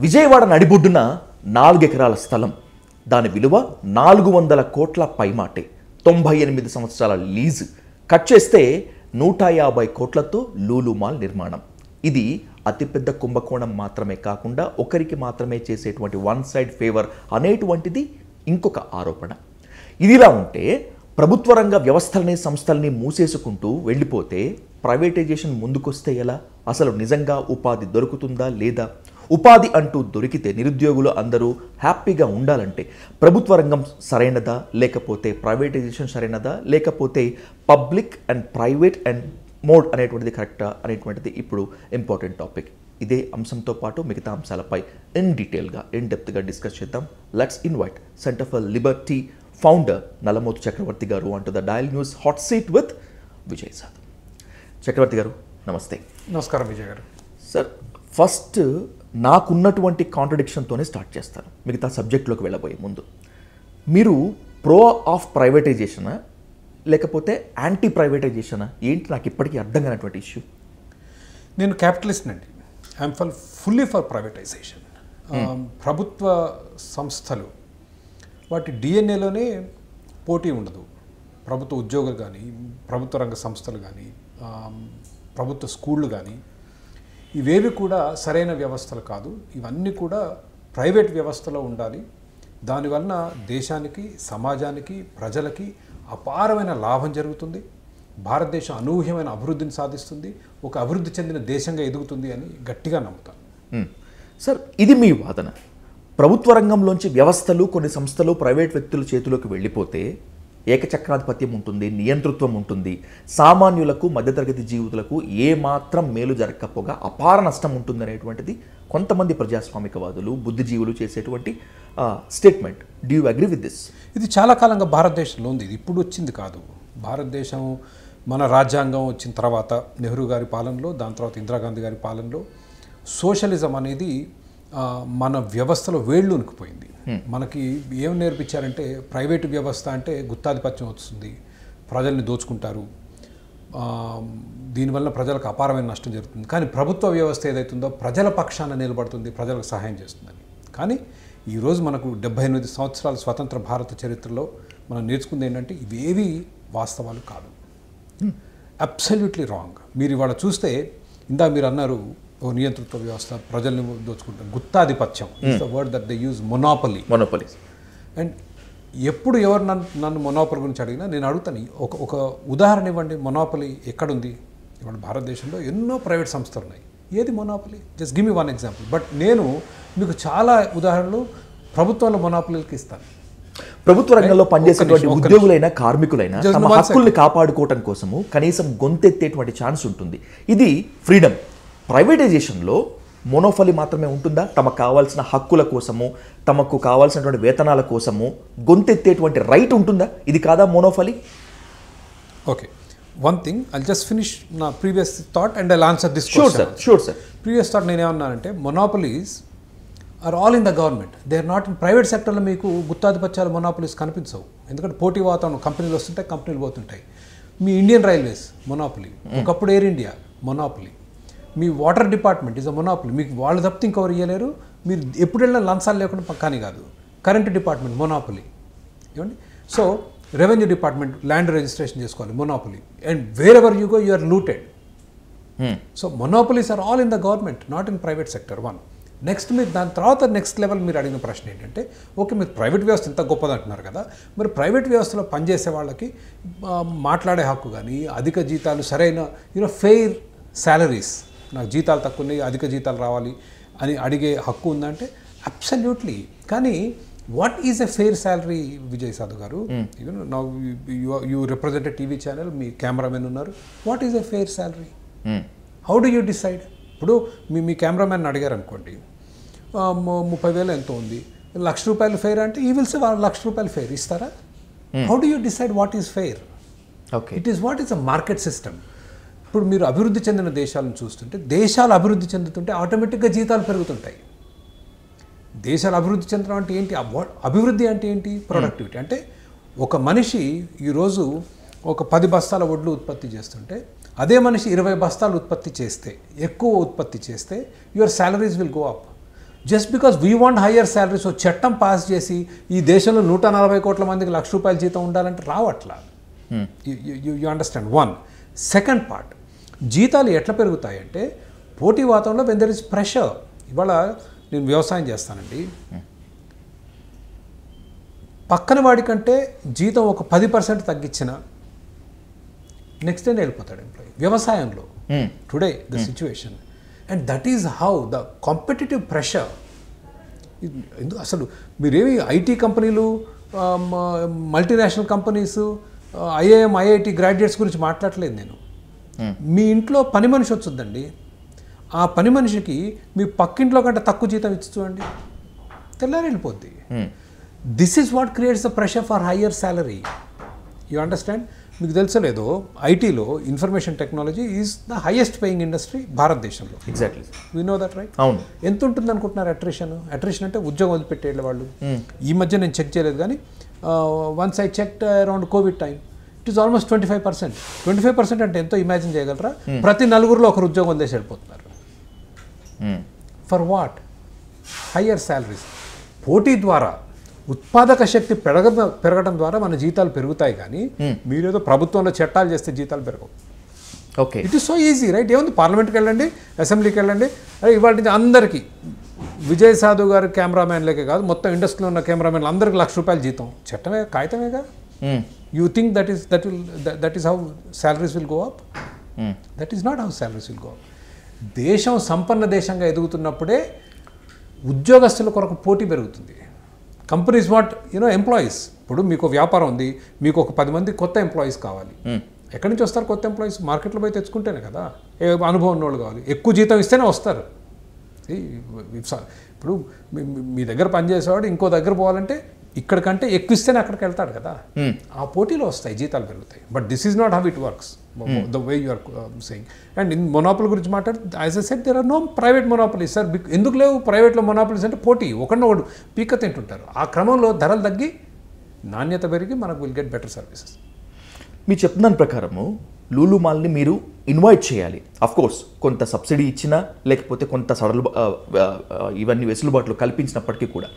విజయవాడ నడిబొడ్డున 4 ఎకరాల స్థలం, దాని విలువ 400 కోట్ల పైమాటే, 98 సంవత్సరాల లీజు, కట్ చేస్తే 150 కోట్లతో లూలు మాల్ నిర్మాణం. ఇది అతిపెద్ద కుంభకోణం మాత్రమే కాకుండా ఒకరికి మాత్రమే చేసేటువంటి వన్ సైడ్ ఫేవర్ అనేటువంటిది ఇంకొక ఆరోపణ. ఇదిలా ఉంటే ప్రభుత్వ రంగ వ్యవస్థల్ని సంస్థల్ని మూసేసుకుంటూ వెళ్ళిపోతే ప్రైవేటైజేషన్ ముందుకొస్తే ఎలా? అసలు నిజంగా ఉపాధి దొరుకుతుందా లేదా? ఉపాధి అంటూ దొరికితే నిరుద్యోగులు అందరూ హ్యాపీగా ఉండాలంటే ప్రభుత్వ రంగం సరైనదా, లేకపోతే ప్రైవేటైజేషన్ సరైనదా, లేకపోతే public and private and mode అనేటువంటిది కరెక్టా అనేటువంటిది ఇప్పుడు ఇంపార్టెంట్ టాపిక్. ఇదే అంశంతో పాటు మిగతా అంశాలపై ఇన్ డీటెయిల్గా ఇన్ డెప్త్గా డిస్కస్ చేద్దాం. Let's invite centre for liberty founder Nallamothu Chakravarthi garu అంటూ the dial news hot seat with Vijay Sadh. Chakravarthi garu నమస్తే. నమస్కారం విజయ్ గారు. సార్, ఫస్ట్ నాకున్నటువంటి కాంట్రడిక్షన్తోనే స్టార్ట్ చేస్తాను మిగతా సబ్జెక్ట్లోకి వెళ్ళబోయే ముందు. మీరు ప్రో ఆఫ్ ప్రైవేటైజేషనా లేకపోతే యాంటీ ప్రైవేటైజేషనా ఏంటి? నాకు ఇప్పటికీ అర్థం కానటువంటి ఇష్యూ. నేను క్యాపిటలిస్ట్ అండి. I'm fully for privatisation. ప్రభుత్వ సంస్థలు వాటి డిఎన్ఏలోనే పోటీ ఉండదు. ప్రభుత్వ ఉద్యోగులు కానీ, ప్రభుత్వ రంగ సంస్థలు కానీ, ప్రభుత్వ స్కూళ్ళు కానీ ఇవేవి కూడా సరైన వ్యవస్థలు కాదు. ఇవన్నీ కూడా ప్రైవేట్ వ్యవస్థలో ఉండాలి. దానివలన దేశానికి, సమాజానికి, ప్రజలకి అపారమైన లాభం జరుగుతుంది. భారతదేశం అనూహ్యమైన అభివృద్ధిని సాధిస్తుంది, ఒక అభివృద్ధి చెందిన దేశంగా ఎదుగుతుంది అని గట్టిగా నమ్ముతాను. సార్, ఇది మీ వాదన. ప్రభుత్వ రంగంలోంచి వ్యవస్థలు, కొన్ని సంస్థలు ప్రైవేట్ వ్యక్తుల చేతిలోకి వెళ్ళిపోతే ఏకచక్రాధిపత్యం ఉంటుంది, నియంతృత్వం ఉంటుంది, సామాన్యులకు, మధ్యతరగతి జీవితులకు ఏమాత్రం మేలు జరగకపోగా అపార నష్టం ఉంటుంది అనేటువంటిది కొంతమంది ప్రజాస్వామికవాదులు, బుద్ధిజీవులు చేసేటువంటి statement. Do you agree with this? ఇది చాలా కాలంగా భారతదేశంలో ఉంది. ఇది ఇప్పుడు వచ్చింది కాదు. భారతదేశం మన రాజ్యాంగం వచ్చిన తర్వాత నెహ్రూ గారి పాలనలో, దాని తర్వాత ఇందిరాగాంధీ గారి పాలనలో సోషలిజం అనేది మన వ్యవస్థలో వేళ్ళు ఉనికిపోయింది. మనకి ఏం నేర్పించారంటే ప్రైవేటు వ్యవస్థ అంటే గుత్తాధిపత్యం వస్తుంది, ప్రజల్ని దోచుకుంటారు, దీనివల్ల ప్రజలకు అపారమైన నష్టం జరుగుతుంది. కానీ ప్రభుత్వ వ్యవస్థ ఏదైతుందో ప్రజల పక్షాన నిలబడుతుంది, ప్రజలకు సహాయం చేస్తుందని. కానీ ఈరోజు మనకు 78 సంవత్సరాల స్వతంత్ర భారత చరిత్రలో మనం నేర్చుకుంది ఏంటంటే ఇవేవి వాస్తవాలు కాదు. Absolutely wrong. మీరు ఇవాళ చూస్తే మీరు అన్నారు నియంతృత్వ వ్యవస్థ, ప్రజల్ని దోచుకుంటారు, గుత్తాధిపత్యం is the word that they use. Monopoly. And ఎప్పుడు ఎవరు నన్ను మొనోపలీ గురించి అడిగినా నేను అడుగుతాను, ఒక ఉదాహరణ ఇవ్వండి. మొనోపలీ ఎక్కడుంది? ఇవాళ భారతదేశంలో ఎన్నో ప్రైవేట్ సంస్థలు ఉన్నాయి. ఏది monopoly? Just give me one example. But నేను మీకు చాలా ఉదాహరణలు ప్రభుత్వంలో మొనోపలీకి ఇస్తాను. ప్రభుత్వ రంగంలో పనిచేసేటువంటి ఉద్యోగులైనా, కార్మికులైనా తమ హక్కుల్ని కాపాడుకోవటం కోసము కనీసం గొంతెత్తేటువంటి ఛాన్స్ ఉంటుంది. ఇది ఫ్రీడమ్. ప్రైవేటైజేషన్లో మోనోపలీ మాత్రమే ఉంటుందా? తమకు కావాల్సిన హక్కుల కోసము, తమకు కావాల్సినటువంటి వేతనాల కోసము గొంతెత్తేటువంటి రైట్ ఉంటుందా? ఇది కాదా monopoly? Okay, one thing I'll just finish నా previous thought and I'll answer this question. Sure sir. Previous thought నేనేమన్నానంటే monopolies are all in the government, they are not in private సెక్టర్లో. మీకు గుత్తాధిపత్యాలు, మొనోపలీస్ కనిపించవు. ఎందుకంటే పోటీ వాతావరణం, కంపెనీలు వస్తుంటాయి, కంపెనీలు పోతుంటాయి. మీ ఇండియన్ రైల్వేస్ మొనోపలీ, ఒకప్పుడు air India monopoly. Me water department is a monopoly. మీకు వాళ్ళు తప్పితే ఇంకెవరు ఇవ్వలేరు. మీరు ఎప్పుడు వెళ్ళినా లంచాలు లేకుండా పక్కాని కాదు. Current department monopoly. ఏమండి? So revenue department land registration చేసుకోవాలి, monopoly. And wherever you go you are looted. So monopolies are all in the government, not in private sector. One. Next మీరు దాని తర్వాత నెక్స్ట్ లెవెల్ మీరు అడిగిన ప్రశ్న ఏంటంటే, okay మీరు ప్రైవేట్ వ్యవస్థ ఇంత గొప్పది అంటున్నారు కదా, మరి ప్రైవేట్ వ్యవస్థలో పనిచేసే వాళ్ళకి మాట్లాడే హక్కు కానీ, అధిక జీతాలు, సరైన ఫెయిర్ శాలరీస్, నాకు జీతాలు తక్కువ ఉన్నాయి, అధిక జీతాలు రావాలి అని అడిగే హక్కు ఉందంటే అబ్సల్యూట్లీ. కానీ what is a fair salary Vijay Sadhu garu? You represent a TV channel, మీ కెమెరామెన్ ఉన్నారు. What is a fair salary? How do you decide? ఇప్పుడు మీ కెమెరామెన్ అడిగారు అనుకోండి, 30,000 ఎంతో ఉంది, ₹1,00,000 ఫెయిర్ అంటే ఈ విల్ సే ₹1,00,000 ఫెయిర్ ఇస్తారా? How do you decide what is fair? It is what is a market system. ఇప్పుడు మీరు అభివృద్ధి చెందిన దేశాలను చూస్తుంటే, దేశాలు అభివృద్ధి చెందుతుంటే ఆటోమేటిక్గా జీతాలు పెరుగుతుంటాయి. దేశాలు అభివృద్ధి చెందడం అంటే ఏంటి? అభివృద్ధి అంటే ఏంటి? ప్రొడక్టివిటీ. అంటే ఒక మనిషి ఈరోజు ఒక 10 బస్తాల వడ్లు ఉత్పత్తి చేస్తుంటే, అదే మనిషి 20 బస్తాలు ఉత్పత్తి చేస్తే, ఎక్కువ ఉత్పత్తి చేస్తే, your salaries will go up. Just because we want higher salary. So చట్టం పాస్ చేసి ఈ దేశంలో 140 కోట్ల మందికి ₹1,00,000 జీతం ఉండాలంటే రావట్లా. You understand. One. Second part, జీతాలు ఎట్లా పెరుగుతాయంటే పోటీ వాతావరణంలో వెన్ దెర్ ఇస్ ప్రెషర్. ఇవాళ నేను వ్యవసాయం చేస్తానండి, పక్కన వాడికంటే జీతం ఒక 10% తగ్గించిన నెక్స్ట్ డే వెళ్ళిపోతాడు ఎంప్లాయీ. వ్యవసాయంలో today the situation, and that is how the competitive pressure. అసలు మీరేమి ఐటీ కంపెనీలు, multinational companies, IIM, IIT graduates గురించి మాట్లాడలేదు నేను. మీ ఇంట్లో పని మనిషి వచ్చుద్దండి, ఆ పని మనిషికి మీ పక్కింట్లో కంటే తక్కువ జీతం ఇచ్చి చూడండి, తెల్లారి వెళ్ళిపోద్ది. This is what creates the pressure for higher salary. You understand. మీకు తెలుసలేదో ఐటీలో information technology is the highest paying industry భారతదేశంలో. Exactly, we know that right. అవును. ఎంత ఉంటుంది అనుకుంటున్నారు అట్రిషన్? అట్రిషన్ అంటే ఉద్యోగం వదిలిపెట్టే వాళ్ళు. ఈ మధ్య నేను చెక్ చేయలేదు కానీ once I checked around Covid time, it is almost 25%. 25% అంటే ఎంతో ఇమాజిన్ చేయగలరా? ప్రతి నలుగురిలో ఒకరు ఉద్యోగం వదిలేసి వెళ్ళిపోతున్నారు. For what? Higher salaries. పోటీ ద్వారా, ఉత్పాదక శక్తి పెరగడం ద్వారా మన జీతాలు పెరుగుతాయి. కానీ మీరేదో ప్రభుత్వంలో చట్టాలు చేస్తే జీతాలు పెరగవు. Okay, it is so easy right. ఏముంది, పార్లమెంట్కి వెళ్ళండి, అసెంబ్లీకి వెళ్ళండి. అరే ఇవాళ నుంచి అందరికీ విజయ్ సాధు గారు కెమెరామ్యాన్లకే కాదు, మొత్తం ఇండస్ట్రీలో ఉన్న కెమెరామెన్లు అందరికి ₹1,00,000 జీతం. చట్టమే, కాగితమేగా. You think that is how salaries will go up? That is not how salaries will go up. దేశం సంపన్న దేశంగా ఎదుగుతున్నప్పుడే ఉద్యోగస్తుల కొరకు పోటీ పెరుగుతుంది. Companies what employees. ఇప్పుడు మీకు వ్యాపారం ఉంది, మీకు ఒక 10 మంది కొత్త ఎంప్లాయీస్ కావాలి. ఎక్కడి నుంచి వస్తారు కొత్త ఎంప్లాయీస్? మార్కెట్లో పోయి తెచ్చుకుంటేనే కదా. అనుభవం ఉన్నోళ్ళు కావాలి, ఎక్కువ జీతం ఇస్తేనే వస్తారు. ఇప్పుడు మీ దగ్గర పనిచేసేవాడు ఇంకో దగ్గర పోవాలంటే ఇక్కడికంటే ఎక్కువ ఇస్తేనే అక్కడికి వెళ్తాడు కదా. ఆ పోటీలో వస్తాయి, జీతాలు పెరుగుతాయి. But this is not how it works, the way you are saying. And in monopoly గురించి మాట్లాడితే, as I said, there are no private monopolies sir. ఎందుకు లేవు ప్రైవేట్లో మొనాపలీస్ అంటే? పోటీ, ఒకడు పీక తింటుంటారు. ఆ క్రమంలో ధరలు తగ్గి నాణ్యత పెరిగి మనకు విల్ గెట్ బెటర్ సర్వీసెస్. మీరు చెప్తున్న దాని ప్రకారము లూలు మాల్ని మీరు ఇన్వైట్ చేయాలి. అఫ్ కోర్స్ కొంత సబ్సిడీ ఇచ్చినా, లేకపోతే కొంత ఇవన్నీ వెసులుబాట్లు కల్పించినప్పటికీ కూడా,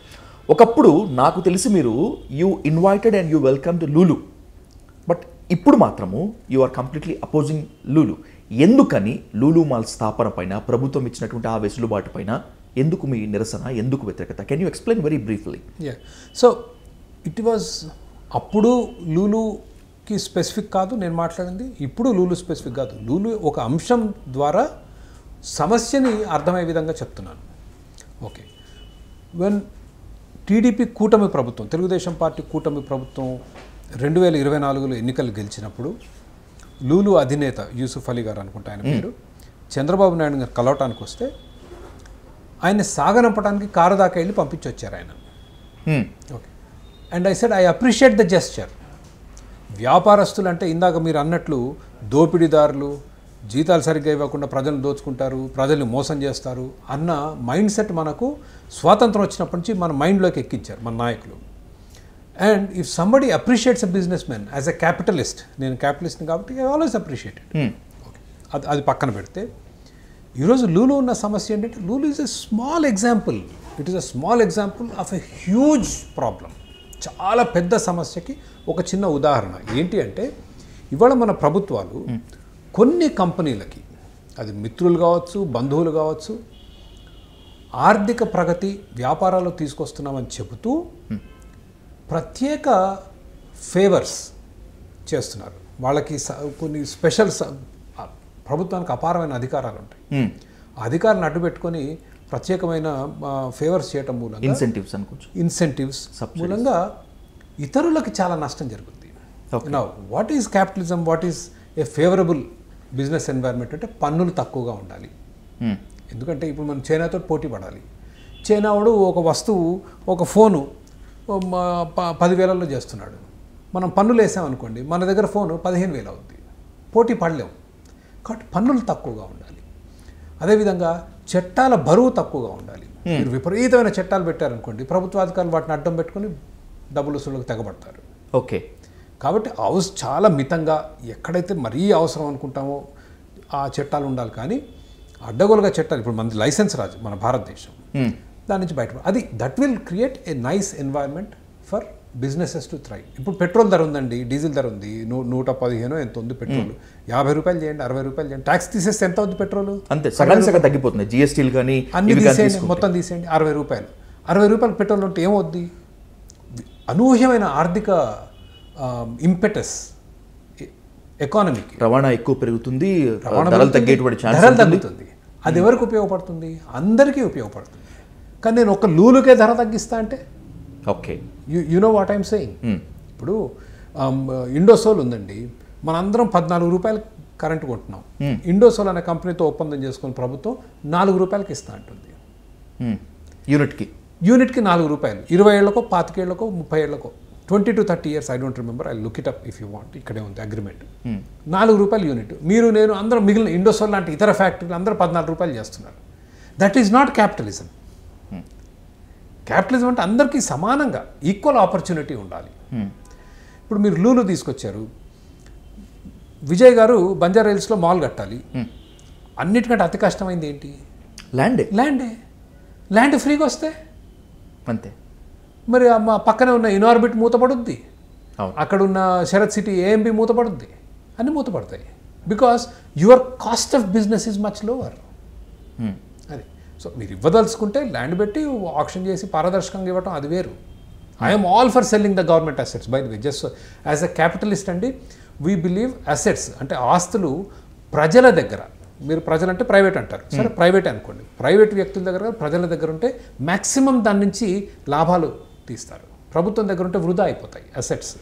ఒకప్పుడు నాకు తెలిసి మీరు you invited and you welcome to Lulu. But ఇప్పుడు మాత్రము you are completely opposing Lulu. ఎందుకని లూలు మాల్ స్థాపన పైన, ప్రభుత్వం ఇచ్చినటువంటి ఆ వెసులుబాటు పైన ఎందుకు మీ నిరసన, ఎందుకు వ్యతిరేకత? Can you explain very briefly? So it was, అప్పుడు లూలుకి స్పెసిఫిక్ కాదు నేను మాట్లాడింది, ఇప్పుడు లూలు స్పెసిఫిక్ కాదు. లూలు ఒక అంశం ద్వారా సమస్యని అర్థమయ్యే విధంగా చెప్తున్నాను. ఓకే, వెన్ టీడీపీ కూటమి ప్రభుత్వం, తెలుగుదేశం పార్టీ కూటమి ప్రభుత్వం 2024లో ఎన్నికలు గెలిచినప్పుడు లూలు అధినేత యూసుఫ్ అలీ గారు అనుకుంటా ఆయన పేరు, చంద్రబాబు నాయుడు గారు కలవటానికి వస్తే ఆయన సాగనంపడానికి కారు దాకా వెళ్ళి పంపించి వచ్చారు ఆయన. Okay, and I said I appreciate the gesture. వ్యాపారస్తులు అంటే ఇందాక మీరు అన్నట్లు దోపిడీదారులు, జీతాలు సరిగ్గా ఇవ్వకుండా ప్రజలను దోచుకుంటారు, ప్రజల్ని మోసం చేస్తారు అన్న మైండ్ సెట్ మనకు స్వాతంత్రం వచ్చినప్పటి నుంచి మన మైండ్లోకి ఎక్కించారు మన నాయకులు. And if somebody appreciates a business man as a capitalist, నేను క్యాపిటలిస్ట్ని కాబట్టి ఐ ఆల్వేస్ అప్రిషియేటెడ్. ఓకే, అది పక్కన పెడితే ఈరోజు లూలు ఉన్న సమస్య ఏంటంటే, Lulu is a small example. It is a small example of a huge problem. చాలా పెద్ద సమస్యకి ఒక చిన్న ఉదాహరణ. ఏంటి అంటే, ఇవాళ మన ప్రభుత్వాలు కొన్ని కంపెనీలకి, అది మిత్రులు కావచ్చు, బంధువులు కావచ్చు, ఆర్థిక ప్రగతి, వ్యాపారాలు తీసుకొస్తున్నామని చెబుతూ ప్రత్యేక ఫేవర్స్ చేస్తున్నారు. వాళ్ళకి కొన్ని స్పెషల్, ప్రభుత్వానికి అపారమైన అధికారాలు ఉంటాయి. ఆ అధికారాన్ని అడ్డుపెట్టుకొని ప్రత్యేకమైన ఫేవర్స్ చేయటం మూలంగా, ఇన్సెంటివ్స్ మూలంగా ఇతరులకు చాలా నష్టం జరుగుతుంది. Now what is capitalism, what is a favourable business environment అంటే పన్నులు తక్కువగా ఉండాలి. ఎందుకంటే ఇప్పుడు మనం చైనాతో పోటీ పడాలి. చైనా వాడు ఒక వస్తువు, ఒక ఫోను 10,000లో చేస్తున్నాడు. మనం పన్నులు వేసామనుకోండి, మన దగ్గర ఫోను 15,000 అవుద్ది. పోటీ పడలేము. కాబట్టి పన్నులు తక్కువగా ఉండాలి. అదేవిధంగా చట్టాల బరువు తక్కువగా ఉండాలి. మీరు విపరీతమైన చట్టాలు పెట్టారనుకోండి, ప్రభుత్వాధికారులు వాటిని అడ్డం పెట్టుకుని డబ్బులు వసూళ్ళకు తెగబడతారు. ఓకే, కాబట్టి చాలా మితంగా, ఎక్కడైతే మరీ అవసరం అనుకుంటామో ఆ చట్టాలు ఉండాలి. కానీ అడ్డగోలుగా చట్టాలు, ఇప్పుడు మనది లైసెన్స్ రాజు మన భారతదేశం. దాని నుంచి బయట అది that will create a nice environment for businesses to thrive. ఇప్పుడు పెట్రోల్ ధర ఉందండి, డీజిల్ ధర ఉంది, 115 ఎంత ఉంది పెట్రోల్. 50 రూపాయలు చేయండి, 60 రూపాయలు చేయండి, ట్యాక్స్ తీసేస్తే ఎంత అవుతుంది పెట్రోల్? అంతే, సగం తగ్గిపోతుంది. జిఎస్టీలు కానీ అన్ని తీసేయండి, మొత్తం తీసేయండి, 60 రూపాయలు. 60 రూపాయలు పెట్రోల్ ఉంటే ఏమవుద్ది? అనూహ్యమైన ఆర్థిక ఇంపెటస్ ఎకానమీకి. రవాణా ఎక్కువ పెరుగుతుంది, ధరలు తగ్గేటువంటి ఛాన్స్ ధరలు తగ్గుతుంది. అది ఎవరికి ఉపయోగపడుతుంది? అందరికీ ఉపయోగపడుతుంది. కానీ నేను ఒక లూలుకే ధర తగ్గిస్తా అంటే okay, you know what I'm saying. ఇప్పుడు ఇండోసోల్ ఉందండి, మనందరం 14 రూపాయలు కరెంటు కొంటున్నాం. ఇండోసోల్ అనే కంపెనీతో ఒప్పందం చేసుకుని ప్రభుత్వం 4 రూపాయలకి ఇస్తా అంటుంది. యూనిట్కి 4 రూపాయలు, 20 ఏళ్లకో 25 ఏళ్లకో 30 ఏళ్లకో 20 to 30 years, I don't remember, I look it up if you want. ఇక్కడే ఉంది అగ్రిమెంట్. 4 రూపాయలు యూనిట్. మీరు నేను అందరం మిగిలిన ఇండోసోల్ లాంటి ఇతర ఫ్యాక్టరీలు అందరూ 14 రూపాయలు చేస్తున్నారు. That is not capitalism. Capitalism అంటే అందరికీ సమానంగా ఈక్వల్ ఆపర్చునిటీ ఉండాలి. ఇప్పుడు మీరు లూలు తీసుకొచ్చారు, విజయ్ గారు బంజారా హిల్స్లో మాల్ కట్టాలి. అన్నిటికంటే అతి కష్టమైంది ఏంటి? ల్యాండ్ ఫ్రీగా వస్తే అంతే. మరి మా పక్కనే ఉన్న ఇన్ఆర్బిట్ మూతపడుద్ది, అక్కడున్న శరత్ సిటీ ఏఎంబి మూతపడుద్ది, అన్నీ మూతపడతాయి. Because your cost of business is much lower. అది సో మీరు ఇవ్వదలుచుకుంటే ల్యాండ్ పెట్టి ఆక్షన్ చేసి పారదర్శకంగా ఇవ్వటం అది వేరు. I'm all for selling the government assets by the way. Just as a capitalist అండి, వీ బిలీవ్ అసెట్స్ అంటే ఆస్తులు ప్రజల దగ్గర, మీరు ప్రజలంటే ప్రైవేట్ అంటారు, సరే ప్రైవేట్ అనుకోండి, ప్రైవేట్ వ్యక్తుల దగ్గర ప్రజల దగ్గర ఉంటే మ్యాక్సిమం దాని నుంచి లాభాలు తీస్తారు. ప్రభుత్వం దగ్గర ఉంటే వృధా అయిపోతాయి అసెట్స్.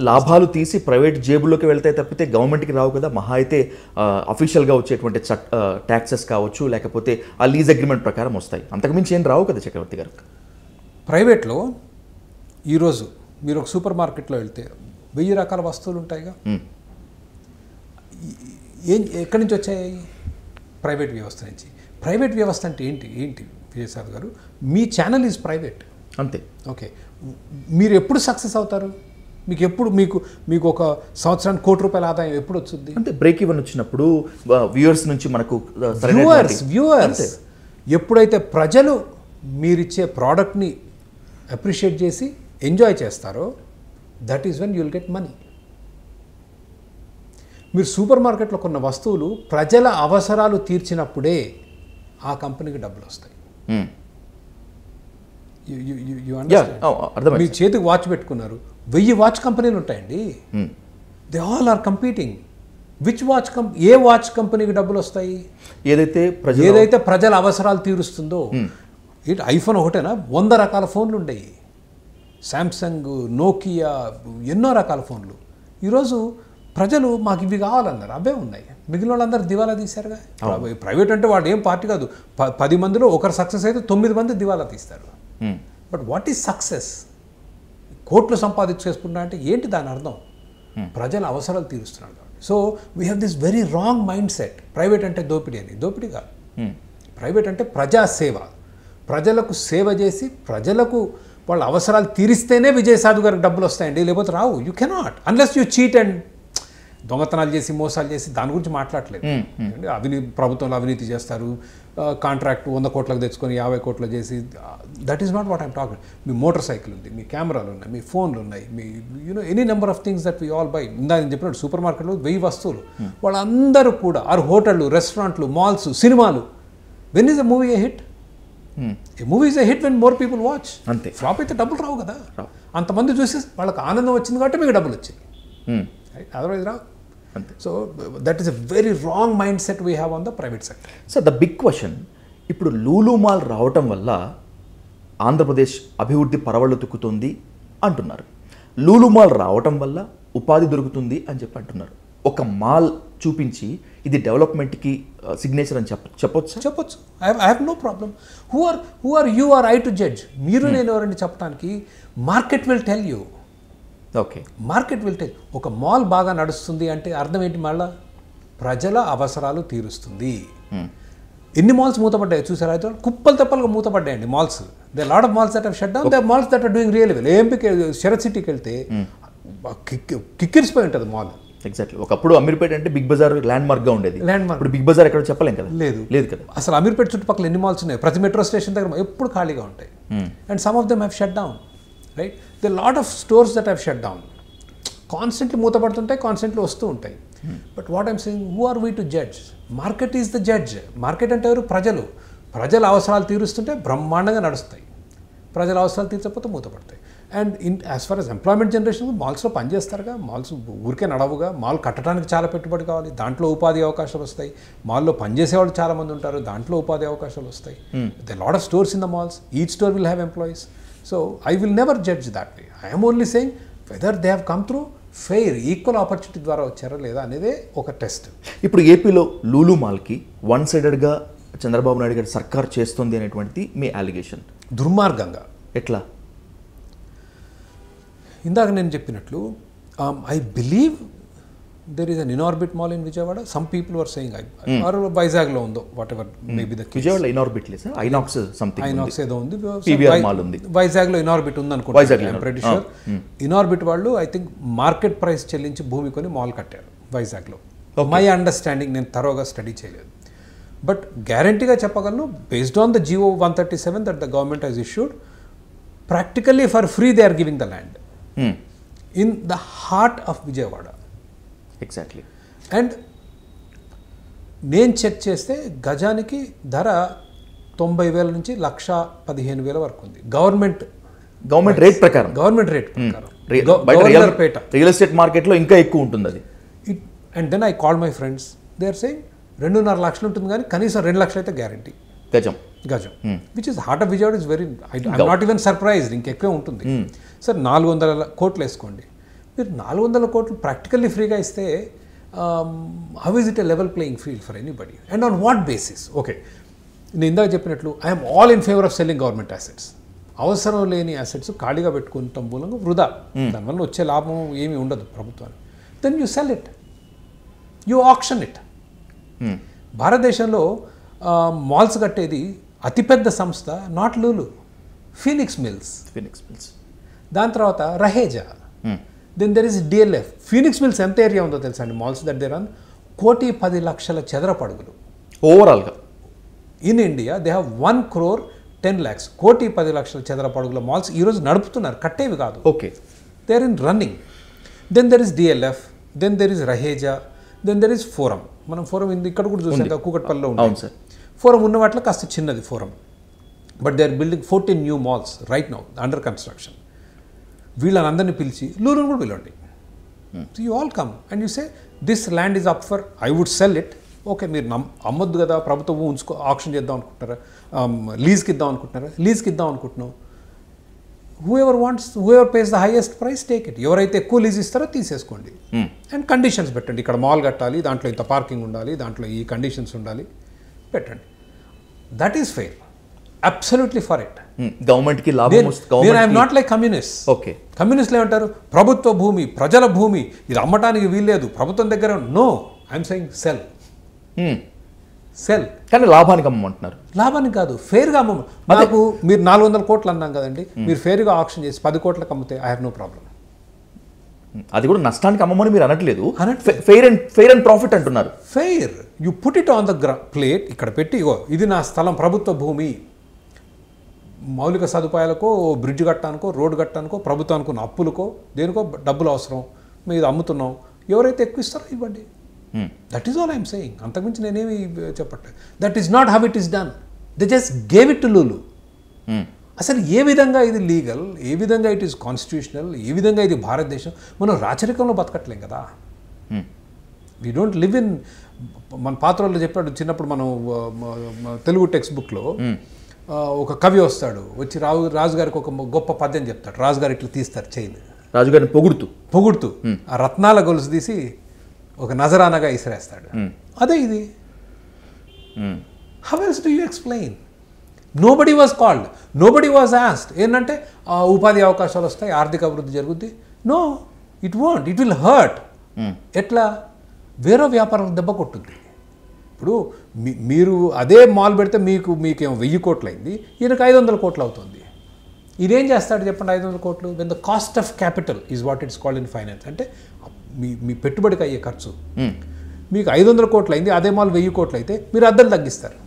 లాభాలు తీసి ప్రైవేట్ జేబుల్లోకి వెళ్తాయి తప్పితే గవర్నమెంట్కి రావు కదా. మహా అయితే అఫీషియల్గా వచ్చేటువంటి ట్యాక్సెస్ కావచ్చు, లేకపోతే ఆ లీజ్ అగ్రిమెంట్ ప్రకారం వస్తాయి, అంతకుమించి ఏం రావు కదా చక్రవర్తి గారు. ప్రైవేట్లో ఈరోజు మీరు ఒక సూపర్ మార్కెట్లో వెళ్తే 1000 రకాల వస్తువులు ఉంటాయిగా. ఎక్కడి నుంచి వచ్చాయి? ప్రైవేట్ వ్యవస్థ నుంచి. ప్రైవేట్ వ్యవస్థ అంటే ఏంటి విజయసాద్ గారు? మీ ఛానల్ ఈజ్ ప్రైవేట్ అంతే. ఓకే, మీరు ఎప్పుడు సక్సెస్ అవుతారు? మీకు ఒక సంవత్సరానికి ₹1 ఆదాయం ఎప్పుడు వచ్చింది? అంటే బ్రేక్ ఈవెన్ వచ్చినప్పుడు వ్యూవర్స్ నుంచి మనకు వ్యూవర్స్ ఎప్పుడైతే ప్రజలు మీరిచ్చే ప్రోడక్ట్ని అప్రిషియేట్ చేసి ఎంజాయ్ చేస్తారో that is when you will get money. మీరు సూపర్ మార్కెట్లో కొన్న వస్తువులు ప్రజల అవసరాలు తీర్చినప్పుడే ఆ కంపెనీకి డబ్బులు వస్తాయి. మీ చేతికి వాచ్ పెట్టుకున్నారు, 1000 వాచ్ కంపెనీలు ఉంటాయండి. They all are competing. Which watch a watch కంపెనీకి డబ్బులు వస్తాయి? ఏదైతే ప్రజల అవసరాలు తీరుస్తుందో. ఐఫోన్ ఒకటేనా? 100 రకాల ఫోన్లు ఉండేవి. శాంసంగ్, నోకియా, ఎన్నో రకాల ఫోన్లు. ఈరోజు ప్రజలు మాకు ఇవి కావాలన్నారు, అవే ఉన్నాయి. మిగిలిన వాళ్ళందరూ దివాలా తీశారుగా. ప్రైవేట్ అంటే వాడు ఏం పార్టీ కాదు, 10 మందిలో ఒకరు సక్సెస్ అయితే 9 మంది దివాలా తీస్తారు. But what is success? కోట్లు సంపాదించేసుకున్నా అంటే ఏంటి దాని అర్థం? ప్రజల అవసరాలు తీరుస్తున్నాడు. So we have this very wrong mindset. Private అంటే దోపిడీ అని. దోపిడీ కాదు. ప్రైవేట్ అంటే ప్రజాసేవ. ప్రజలకు సేవ చేసి ప్రజలకు వాళ్ళ అవసరాలు తీరిస్తేనే విజయసాధు గారికి డబ్బులు వస్తాయండి, లేకపోతే రావు. You cannot unless you cheat and దొంగతనాలు చేసి మోసాలు చేసి దాని గురించి మాట్లాడలేదు. ప్రభుత్వంలో అవినీతి చేస్తారు, కాంట్రాక్ట్ 100 కోట్లకు తెచ్చుకొని 50 కోట్లు చేసి, that is not what I'm talking. Me motor cycle ఉంది, మీ కెమెరాలు ఉన్నాయి, మీ ఫోన్లు ఉన్నాయి, me any number of things that we all by. ఇందా నేను చెప్పినట్టు సూపర్ మార్కెట్లో 1000 వస్తువులు. వాళ్ళందరూ కూడా హోటళ్ళు, రెస్టారెంట్లు, మాల్స్, సినిమాలు. When is a movie A hit? A movie is a hit when more people watch. అంతే. ఫ్లాప్ అయితే డబ్బులు రావు కదా. అంతమంది చూసి వాళ్ళకి ఆనందం వచ్చింది కాబట్టి మీకు డబ్బులు వచ్చాయి. అదర్వైజ్ రావు. So that is a very wrong mindset we have on the private sector. So the big question, ఇప్పుడు లూలు మాల్ రావటం వల్ల ఆంధ్రప్రదేశ్ అభివృద్ధి పరవళ్ళు తొక్కుతుంది అంటున్నారు. లూలు మాల్ రావటం వల్ల ఉపాధి దొరుకుతుంది అని చెప్పి అంటున్నారు. ఒక మాల్ చూపించి ఇది డెవలప్మెంట్కి సిగ్నేచర్ అని చెప్పొచ్చు. I have no problem. Who are you are I to judge? మీరు నేను ఎవరండి చెప్పడానికి? Market will tell you. Okay, market will tell. ఒక మాల్ బాగా నడుస్తుంది అంటే అర్థం ఏంటి? మళ్ళా ప్రజల అవసరాలు తీరుస్తుంది. ఎన్ని మాల్స్ మూతపడ్డాయి చూసారా? అయితే కుప్పలు తప్పలుగా మూతపడ్డాయండి malls. They lot of malls that have shut down. They malls that are doing real well. ఏఎంపీకి శరత్ సిటీకి వెళ్తే కిక్కిరిసిపోయి ఉంటుంది మాల్. ఎగ్జాక్ట్లీ. ఒకప్పుడు అమీర్పేట అంటే బిగ్ బజార్ ల్యాండ్ మార్క్ గా ఉండేది. ల్యాండ్ ఇప్పుడు బిగ్ బజార్ ఎక్కడ చెప్పలేం కదా. లేదు కదా. అసలు అమీర్పేట చుట్టుపక్కల ఎన్ని మాల్స్ ఉన్నాయి? ప్రతి మెట్రో స్టేషన్ దగ్గర ఎప్పుడు ఖాళీగా ఉంటాయి. And some of them have shut down, right? The lot of stores that have shut down. Constantly మూతపడుతుంటాయి, కాన్స్టెంట్లీ వస్తూ ఉంటాయి. But what I'm saying, who are we to judge? Market is the judge. Market అంటే ఎవరు? ప్రజల అవసరాలు తీరుస్తుంటే బ్రహ్మాండంగా నడుస్తాయి, ప్రజల అవసరాలు తీర్చకపోతే మూతపడతాయి. And as far as employment generation, మాల్స్లో పనిచేస్తారుగా, మాల్స్ ఊరికే నడవుగా. మాల్ కట్టడానికి చాలా పెట్టుబడి కావాలి, దాంట్లో ఉపాధి అవకాశాలు వస్తాయి. మాల్లో పనిచేసేవాళ్ళు చాలా మంది ఉంటారు, దాంట్లో ఉపాధి అవకాశాలు వస్తాయి. The lot of stores in the malls, each store will have employees. So I will never judge that way. I'm only saying whether they have come through fair, equal opportunity ద్వారా వచ్చారా లేదా అనేదే ఒక టెస్ట్. ఇప్పుడు ఏపీలో లూలు మాల్కి one సైడెడ్గా Chandrababu Naidu గారి సర్కార్ చేస్తుంది అనేటువంటిది మీ అలిగేషన్. దుర్మార్గంగా. ఎట్లా? ఇందాక నేను చెప్పినట్లు, I believe there is an Inorbit mall in Vijayawada. Some people were saying or వైజాగ్లో ఉందో, whatever maybe the case. విజయవాడలో ఇన్ఆర్బిట్ లేదు సార్, ఐనాక్స్ సంథింగ్, ఐనాక్స్ ఏదో ఉంది, పీవీఆర్ మాల్ ఉంది. వైజాగ్లో ఇన్ఆర్బిట్ ఉంది అనుకుంటున్నాను. ఇన్ఆర్బిట్ వాళ్ళు ఐ థింక్ మార్కెట్ ప్రైస్ చెల్లించి భూమి కొని మాల్ కట్టారు వైజాగ్లో. మై అండర్స్టాండింగ్, నేను థరోగా స్టడీ చేయలేదు. బట్ గ్యారంటీగా చెప్పగలను, based on the GO 137 that the government has issued, practically for free they are giving the land in the heart of Vijayawada. Exactly. And నేను చెక్ చేస్తే గజానికి ధర 90,000 నుంచి 1,15,000 వరకు ఉంది. గవర్నమెంట్ రేట్ ప్రకారం, రియల్ ఎస్టేట్ మార్కెట్లో ఇంకా ఎక్కువ ఉంటుంది అది. And then I call my friends, they are saying 2.5 లక్షలు ఉంటుంది, కానీ కనీసం 2 లక్షలు అయితే గ్యారంటీ గజం. Which is heart of Vijayawada. Is very, I not even surprised, ఇంకెక్కువే ఉంటుంది. సార్ 400 కోట్లు వేసుకోండి, మీరు 400 కోట్లు ప్రాక్టికల్లీ ఫ్రీగా ఇస్తే how is it a level playing field for anybody? And on what basis? Okay, నేను ఇందాక చెప్పినట్లు I'm all in favour of selling government assets. అవసరం లేని అసెట్స్ ఖాళీగా పెట్టుకుంటాం మూలంగా వృధా, దానివల్ల వచ్చే లాభం ఏమీ ఉండదు ప్రభుత్వానికి. Then you sell it, you auction it. భారతదేశంలో మాల్స్ కట్టేది అతిపెద్ద సంస్థ నాట్ లూలు, ఫీనిక్స్ మిల్స్. దాని తర్వాత Raheja, then there is DLF. Phoenix Mills ఎంత ఏరియా ఉందో తెలుసా అండి? మాల్స్ దట్ దేర్ ఆన్ 1,10,00,000 చదరపు అడుగులు ఓవరాల్గా. ఇన్ ఇండియా దే హ్యావ్ 1,10,00,000 1,10,00,000 చదరపు అడుగుల మాల్స్ ఈరోజు నడుపుతున్నారు, కట్టేవి కాదు. Okay, they are in running. Then there is DLF, then there is Raheja, then there is Forum. మనం ఫోరం ఇక్కడ కూడా చూసాం, కూకట్పల్లిలో ఉంది. ఫోరం ఉన్న వాటిలో కాస్త చిన్నది Forum. But they are building 14 new malls right now under construction. వీళ్ళని అందరినీ పిలిచి లూలును కూడా పిలవండి. You all come and you say this land is up for, I would sell it. Okay, మీరు అమ్మొద్దు కదా, ప్రభుత్వం ఆక్షన్ చేద్దాం అనుకుంటున్నారా, లీజ్కి ఇద్దాం అనుకుంటున్నారా? లీజ్కి ఇద్దాం అనుకుంటున్నావు. whoever pays the highest price, take it. ఎవరైతే ఎక్కువ లీజ్ ఇస్తారో తీసేసుకోండి. అండ్ కండిషన్స్ పెట్టండి, ఇక్కడ మాల్ కట్టాలి, దాంట్లో ఇంత పార్కింగ్ ఉండాలి, దాంట్లో ఈ కండిషన్స్ ఉండాలి, పెట్టండి. That is fair, absolutely for it. గవర్నమెంట్కి లాభం. నేను I'm not like communist. Okay, కమ్యూనిస్టులు ఏమంటారు? ప్రభుత్వ భూమి, ప్రజల భూమి, ఇది అమ్మటానికి వీల్లేదు, ప్రభుత్వం దగ్గర. No, I'm saying sell. కానీ లాభానికి అమ్మంటున్నారు. లాభానికి కాదు, ఫెయిర్గా అమ్మ. నాకు మీరు 400 కోట్లు అన్నాం కదండి, మీరు ఫెయిర్గా ఆక్షన్ చేసి 10 కోట్లకు అమ్మితే ఐ హ్యావ్ నో ప్రాబ్లం. అది కూడా నష్టానికి అమ్మమని మీరు అనట్లేదు, ఫెయిర్ అండ్ ప్రాఫిట్ అంటున్నారు. Fair, you put it on the plate. ఇక్కడ పెట్టి, ఇగో ఇది నా స్థలం, ప్రభుత్వ భూమి, మౌలిక సదుపాయాలకో, బ్రిడ్జ్ కట్టడానికో, రోడ్డు కట్టడానికో, ప్రభుత్వానికి ఉన్న అప్పులకో, దేనికో డబ్బులు అవసరం, మీరు అమ్ముతున్నాం, ఎవరైతే ఎక్కువ ఇస్తారో ఇవ్వండి. That is all I'm saying. అంతకుమించి నేనేమి చెప్పట్లేదు. That is not how it is done. They just gave it to Lulu. అసలు ఏ విధంగా ఇది లీగల్, ఏ విధంగా ఇట్ ఈస్ కాన్స్టిట్యూషనల్, ఏ విధంగా ఇది భారతదేశం? మనం రాచరికంలో బతకట్లేం కదా. వీ డోంట్ లివ్ ఇన్, మన పాత్రలో చెప్పాడు చిన్నప్పుడు మనం తెలుగు టెక్స్ట్ బుక్లో, ఒక కవి వస్తాడు, వచ్చి రాజుగారికి ఒక గొప్ప పద్యం చెప్తాడు. రాజుగారు ఇట్లా తీస్తారు చైన్, రాజుగారిని పొగుడుతూ ఆ రత్నాల గొలుసు తీసి ఒక నజరానగా ఇసిరేస్తాడు. అదే ఇది. How else do you explain? Nobody was called, nobody was asked. ఏంటంటే ఉపాధి అవకాశాలు వస్తాయి, ఆర్థిక అభివృద్ధి జరుగుద్ది. No, it won't, it will hurt. ఎట్లా? వేరే వ్యాపారం దెబ్బ కొట్టుద్ది. ఇప్పుడు మీరు అదే మాల్ పెడితే మీకేమో 1000 కోట్లు అయింది, ఈయనకు 500 కోట్లు అవుతుంది. ఇదేం చేస్తాడు చెప్పండి? 500 కోట్లు. When the cost of capital is what it's called in finance. అంటే మీ పెట్టుబడికి అయ్యే ఖర్చు మీకు 500 కోట్లు అయింది, అదే మాల్ 1000 కోట్లు అయితే మీరు అద్దెలు తగ్గిస్తారు.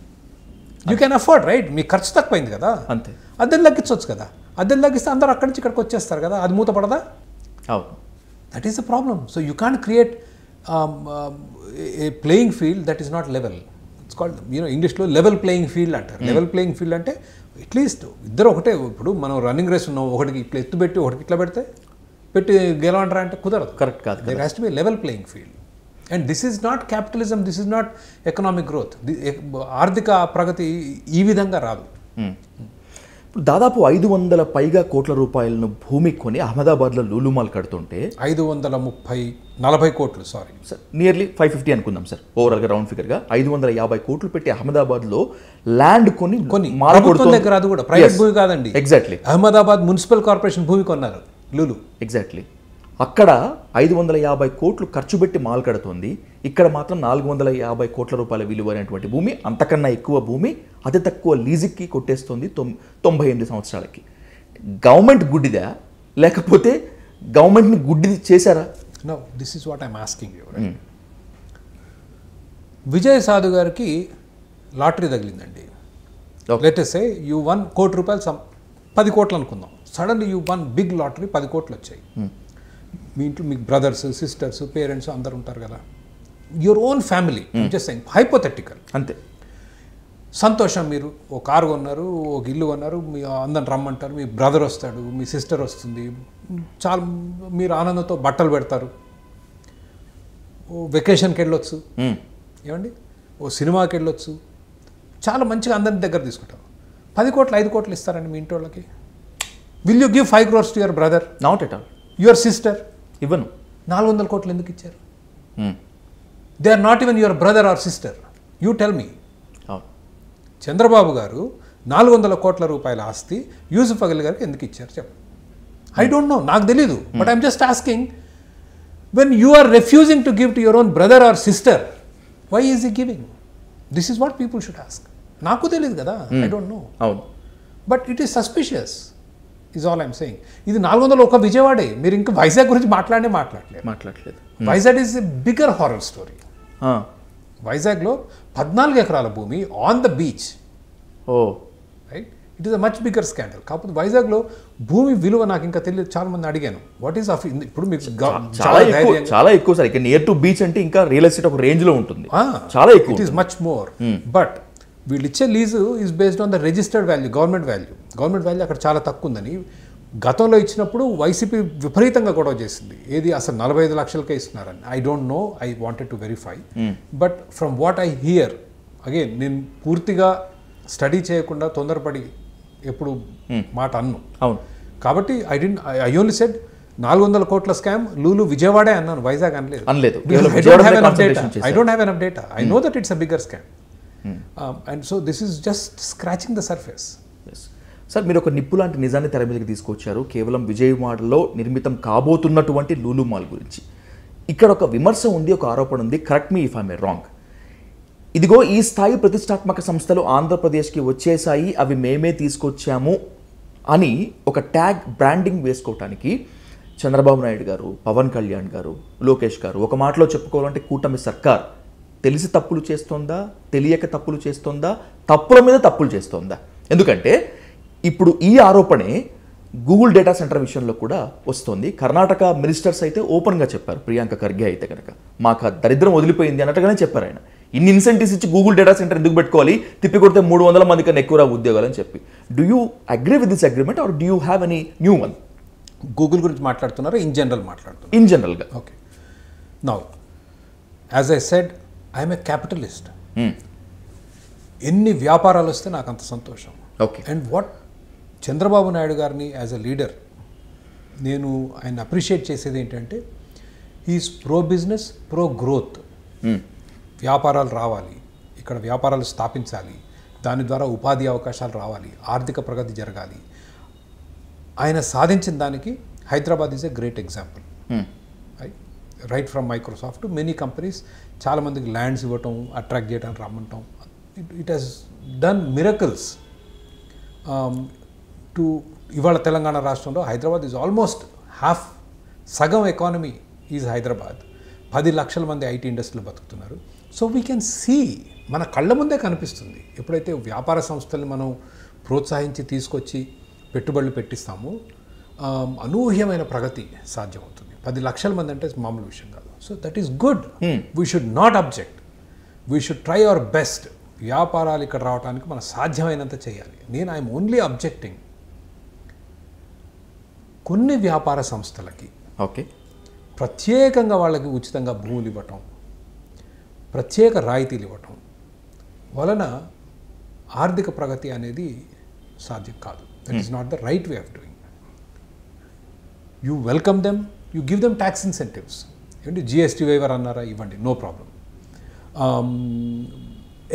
You can afford, right? మీ ఖర్చు తక్కువైంది కదా, అంతే. అద్దెలు తగ్గించవచ్చు కదా. అద్దెలు తగ్గిస్తే అందరూ అక్కడి నుంచి ఇక్కడికి వచ్చేస్తారు కదా, అది మూతపడదా? అవును. That is the problem. So you can't create a playing field that is not level. It's called ఇంగ్లీష్లో లెవెల్ ప్లేయింగ్ ఫీల్డ్ అంటారు. లెవెల్ ప్లేయింగ్ ఫీల్డ్ అంటే అట్లీస్ట్ ఇద్దరు ఒకటే. ఇప్పుడు మనం రన్నింగ్ రేస్ ఉన్నాం, ఒకటికి ఇట్లా ఎత్తు పెట్టి ఒకటికి ఇట్లా పెట్టి గెలవంటారా అంటే కుదరదు. కరెక్ట్ కాదు. There has to be level playing field. And this is not capitalism, this is not economic growth. ఆర్థిక ప్రగతి ఈ విధంగా రాదు. ఇప్పుడు దాదాపు 500 పైగా కోట్ల రూపాయలను భూమి కొని అహ్మదాబాద్లో లూలు మాల్ కడుతుంటే 540 కోట్లు, సారీ సార్, నియర్లీ 550 అనుకుందాం సార్, ఓవరాల్గా రౌండ్ ఫిగర్గా 550 కోట్లు పెట్టి అహ్మదాబాద్లో ల్యాండ్ కొని ప్రభుత్వం దగ్గర, అది కూడా ప్రైవేట్ భూమి కాదండి. ఎగ్జాక్ట్లీ. అహ్మదాబాద్ మున్సిపల్ కార్పొరేషన్ భూమి కొన్నారు లూలు. ఎగ్జాక్ట్లీ. అక్కడ 550 కోట్లు ఖర్చు పెట్టి మాల్ కడుతుంది. ఇక్కడ మాత్రం 450 కోట్ల రూపాయల విలువైనటువంటి భూమి, అంతకన్నా ఎక్కువ భూమి అతి తక్కువ లీజుకి కొట్టేస్తుంది 98 సంవత్సరాలకి. గవర్నమెంట్ గుడ్డిదా, లేకపోతే గవర్నమెంట్ని గుడ్డిది చేశారా? No, this is what I'm asking you. Vijay Sadhu గారికి లాటరీ తగిలిందండి. Let us say you won ₹1 కోటి, 10 కోట్లు అనుకుందాం. Suddenly you won big lottery, 10 కోట్లు వచ్చాయి. మీ ఇంట్లో మీకు బ్రదర్స్, సిస్టర్స్, పేరెంట్స్ అందరు ఉంటారు కదా, your own family, just saying, hypothetical అంతే. సంతోషం, మీరు ఒక కారు కొన్నారు, ఒక ఇల్లు కొన్నారు, మీ అందరిని రమ్మంటారు, మీ బ్రదర్ వస్తాడు, మీ సిస్టర్ వస్తుంది, చాలా మీరు ఆనందంతో బట్టలు పెడతారు, ఓ వెకేషన్కి వెళ్ళొచ్చు, ఏమండి ఓ సినిమాకి వెళ్ళొచ్చు, చాలా మంచిగా అందరిని దగ్గర తీసుకుంటారు. 10 కోట్లు 5 కోట్లు ఇస్తారండి మీ ఇంటి వాళ్ళకి? Will you give 5 crores to your brother? Not at all. Your sister? ఇవ్వను. 400 కోట్లు ఎందుకు ఇచ్చారు? They are not even your brother or sister. You tell me. Chandrababu garu 400 కోట్ల రూపాయల ఆస్తి యూసుఫ్ అగలి గారికి ఎందుకు ఇచ్చారు చెప్పండి? ఐ డోంట్ నో, నాకు తెలీదు. But I'm just asking, when you are refusing to give to your own brother or sister, why is he giving? This is what people should ask. నాకు తెలియదు కదా, ఐ డోంట్ నో. అవును. But it is suspicious is all I'm saying. ఇది 400 ఒక విజయవాడే, మీరు ఇంకా వైజాగ్ గురించి మాట్లాడలేదు. Vizag is a bigger horror story. వైజాగ్లో 14 ఎకరాల భూమి on the beach. Right, it is a much bigger scandal. కాకపోతే వైజాగ్లో భూమి విలువ నాకు ఇంకా తెలియదు. చాలా మంది అడిగాను, వాట్ ఈస్ ఇప్పుడు మీకు చాలా ఎక్కువ సార్. ఇక నియర్ టు బీచ్ అంటే ఇంకా రియల్ ఎస్టేట్ ఒక రేంజ్ లో ఉంటుంది, చాలా ఎక్కువ. It is much more. But వీళ్ళు ఇచ్చే lease is based on the registered value, government value అక్కడ చాలా తక్కువ ఉందని గతంలో ఇచ్చినప్పుడు వైసీపీ విపరీతంగా గొడవ చేసింది. ఏది అసలు 45 లక్షలకే ఇస్తున్నారని. I don't no, I wanted to verify. But from what I here, again నేను పూర్తిగా స్టడీ చేయకుండా తొందరపడి ఎప్పుడు మాట అన్ను. అవును. కాబట్టి ఐ ఓన్లీ సెడ్ 400 కోట్ల స్కామ్ లూలు విజయవాడే అన్నాను, వైజాగ్ అనలేదు. I don't have enough data. I know that it's a bigger scam. And so this is just scratching the surface. Sir, మీరు ఒక నిప్పు లాంటి నిజాన్ని తెర మీదకి తీసుకొచ్చారు, కేవలం విజయవాడలో నిర్మితం కాబోతున్నటువంటి లూలు మాల్ గురించి. ఇక్కడ ఒక విమర్శ ఉంది, ఒక ఆరోపణ ఉంది, correct me if I may wrong. ఇదిగో ఈ స్థాయి ప్రతిష్టాత్మక సంస్థలు ఆంధ్రప్రదేశ్కి వచ్చేసాయి, అవి మేమే తీసుకొచ్చాము అని ఒక ట్యాగ్ బ్రాండింగ్ వేసుకోవటానికి చంద్రబాబు నాయుడు గారు, పవన్ కళ్యాణ్ గారు, లోకేష్ గారు, ఒక మాటలో చెప్పుకోవాలంటే కూటమి సర్కార్ తెలిసి తప్పులు చేస్తోందా, తెలియక తప్పులు చేస్తోందా, తప్పుల మీద తప్పులు చేస్తోందా? ఎందుకంటే ఇప్పుడు ఈ ఆరోపణే గూగుల్ డేటా సెంటర్ విషయంలో కూడా వస్తుంది. కర్ణాటక మినిస్టర్స్ అయితే ఓపెన్గా చెప్పారు, ప్రియాంక ఖర్గే అయితే కనుక మాకు ఆ దరిద్రం వదిలిపోయింది అన్నట్టుగానే చెప్పారు ఆయన. ఇన్ని ఇన్సెంటివ్స్ ఇచ్చి గూగుల్ డేటా సెంటర్ ఎందుకు పెట్టుకోవాలి, తిప్పి కొడితే 300 మంది కన్నా ఎక్కువ ఉద్యోగాలు అని చెప్పి. Do you agree with this agreement or do you have any new one? Google గురించి మాట్లాడుతున్నారా, ఇన్ జనరల్ మాట్లాడుతున్నారు? ఇన్ జనరల్గా. Okay. Now as I said, I'm a capitalist. ఎన్ని వ్యాపారాలు వస్తే నాకు అంత సంతోషం. Okay. And what Chandrababu Naidu గారిని యాజ్ అ లీడర్ నేను ఆయన అప్రిషియేట్ చేసేది ఏంటంటే, he's pro business, pro growth. వ్యాపారాలు రావాలి, ఇక్కడ వ్యాపారాలు స్థాపించాలి, దాని ద్వారా ఉపాధి అవకాశాలు రావాలి, ఆర్థిక ప్రగతి జరగాలి. ఆయన సాధించిన దానికి Hyderabad is a great example. Right from Microsoft to many companies, చాలామందికి ల్యాండ్స్ ఇవ్వటం, అట్రాక్ట్ చేయడానికి రమ్మంటాం. It he's done miracles to ఇవాళ తెలంగాణ రాష్ట్రంలో హైదరాబాద్ ఈజ్ ఆల్మోస్ట్ సగం ఎకానమీ ఈజ్ హైదరాబాద్. 10 లక్షల మంది ఐటీ ఇండస్ట్రీలో బతుకుతున్నారు. సో వీ కెన్ సీ, మన కళ్ళ ముందే కనిపిస్తుంది. ఎప్పుడైతే వ్యాపార సంస్థల్ని మనం ప్రోత్సహించి తీసుకొచ్చి పెట్టుబడులు పెట్టిస్తామో అనూహ్యమైన ప్రగతి సాధ్యమవుతుంది. 10 లక్షల మంది అంటే మామూలు విషయం కాదు. So that is good. We should not object, we should try our best. వ్యాపారాలు ఇక్కడ రావడానికి మనం సాధ్యమైనంత చేయాలి. నేను ఐఎమ్ ఓన్లీ అబ్జెక్టింగ్ కొన్ని వ్యాపార సంస్థలకి ఓకే ప్రత్యేకంగా వాళ్ళకి ఉచితంగా భూములు ఇవ్వటం, ప్రత్యేక రాయితీలు ఇవ్వటం వలన ఆర్థిక ప్రగతి అనేది సాధ్యం కాదు. That is not the right way of doing. You welcome them, you give them tax incentives. ఏంటి జిఎస్టీ వేవర్ అన్నారా, ఇవ్వండి, no problem.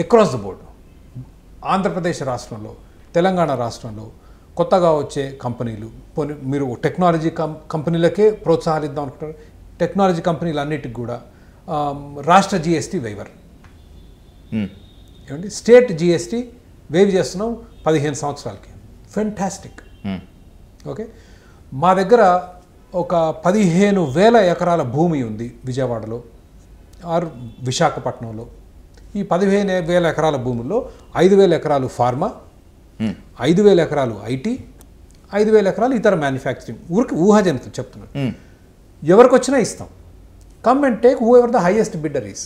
Across the board Andhra Pradesh రాష్ట్రంలో, తెలంగాణ రాష్ట్రంలో కొత్తగా వచ్చే కంపెనీలు, మీరు టెక్నాలజీ కంపెనీలకే ప్రోత్సాహాలు ఇద్దాం అనుకుంటారు, టెక్నాలజీ కంపెనీలు అన్నిటికి కూడా రాష్ట్ర జిఎస్టీ వేవర్. ఏమండి స్టేట్ జిఎస్టీ వేవ్ చేస్తున్నాం 15 సంవత్సరాలకి. ఫెంటాస్టిక్. ఓకే, మా దగ్గర ఒక 15,000 ఎకరాల భూమి ఉంది విజయవాడలో ఆర్ విశాఖపట్నంలో. ఈ 15,000 ఎకరాల భూముల్లో 5,000 ఎకరాలు ఫార్మా, 5,000 ఎకరాలు ఐటీ, 5,000 ఎకరాలు ఇతర మ్యానుఫ్యాక్చరింగ్. ఊహాజనితం చెప్తున్నాను. ఎవరికి వచ్చినా ఇస్తాం. Come and take whoever the highest bidder is.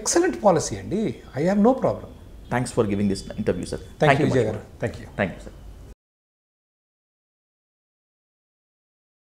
Excellent policy అండి. I have no problem. Thanks for giving this interview sir. Thank you Vijay garu. Thank you sir.